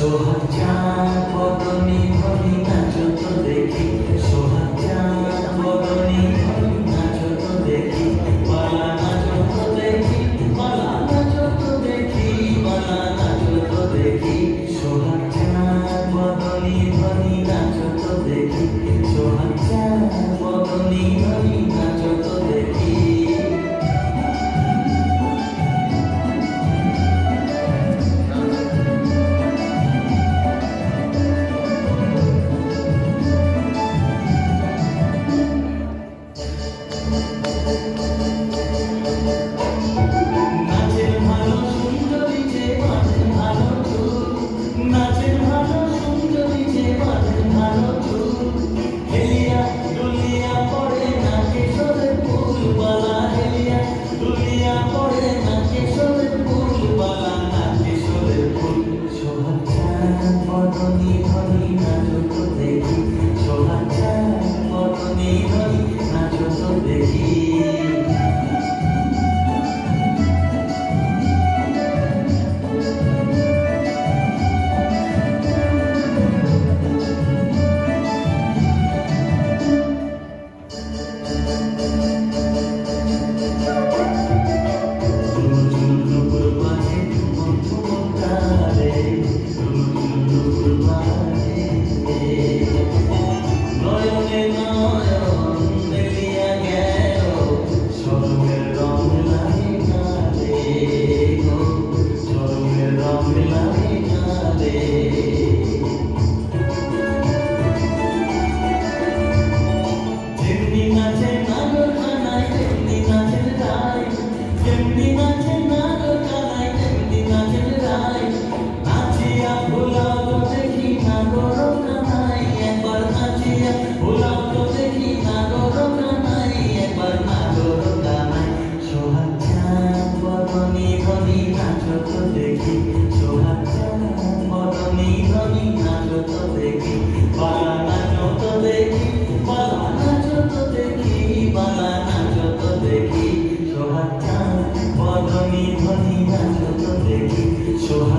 সোহাগ চাঁদ বদনি ধনি নাচো তো দেখি, সোহাগ চাঁদ বদনি ধনি নাচো তো দেখি, পালা নাচো তো দেখি, পালা নাচো তো দেখি, পালা নাচো তো দেখি, সোহাগ চাঁদ বদনি ধনি নাচো তো দেখি, সোহাগ চাঁদ বদনি ধনি নাচো তো দেখি। নাচের ভালো সুন্দরী যে বাঁধে ভালো চুল, নাচের ভালো সুন্দরী যে বাঁধে ভালো চুল, হেলিয়া দুলিয়া পড়ে না কেশরের ফুল বালা, হেলিয়া দুলিয়া পড়ে না কেশরের ফুল বালা, না কেশরের ফুল। সোহাগ চাঁদ বদনি ধনি নাচো তো দেখি, সোহাগ চাঁদ বদনি ধনি নাচো তো দেখি। নয়নে নয়ন মেলিয়া গেল, স্বর্ণের রং লাগিয়া রে গো, স্বর্ণের রং লাগিয়া রে। যেমনি নাচে নাগর কানাই তেমনি নাচের রায়, যেমনি নাচে নাগর কানাই তেমনি নাচের রায়, নাচিয়া ভোলাও তো দেখি নাগর কানাই, একবার নাচিয়া ভোলাও তো দেখি নাগর কানাই, একবার নাগর কানাই। সোহাগ চাঁদ বদনি ধনি নাচো তো দেখি, সোহাগ চাঁদ বদনি ধনি নাচো তো দেখি, পালা নাচো তো দেখি, পালা নাচো তো দেখি, পালা নাচো তো দেখি, সোহাগ চাঁদ বদনি ধনি নাচো তো দেখি, সোহাগ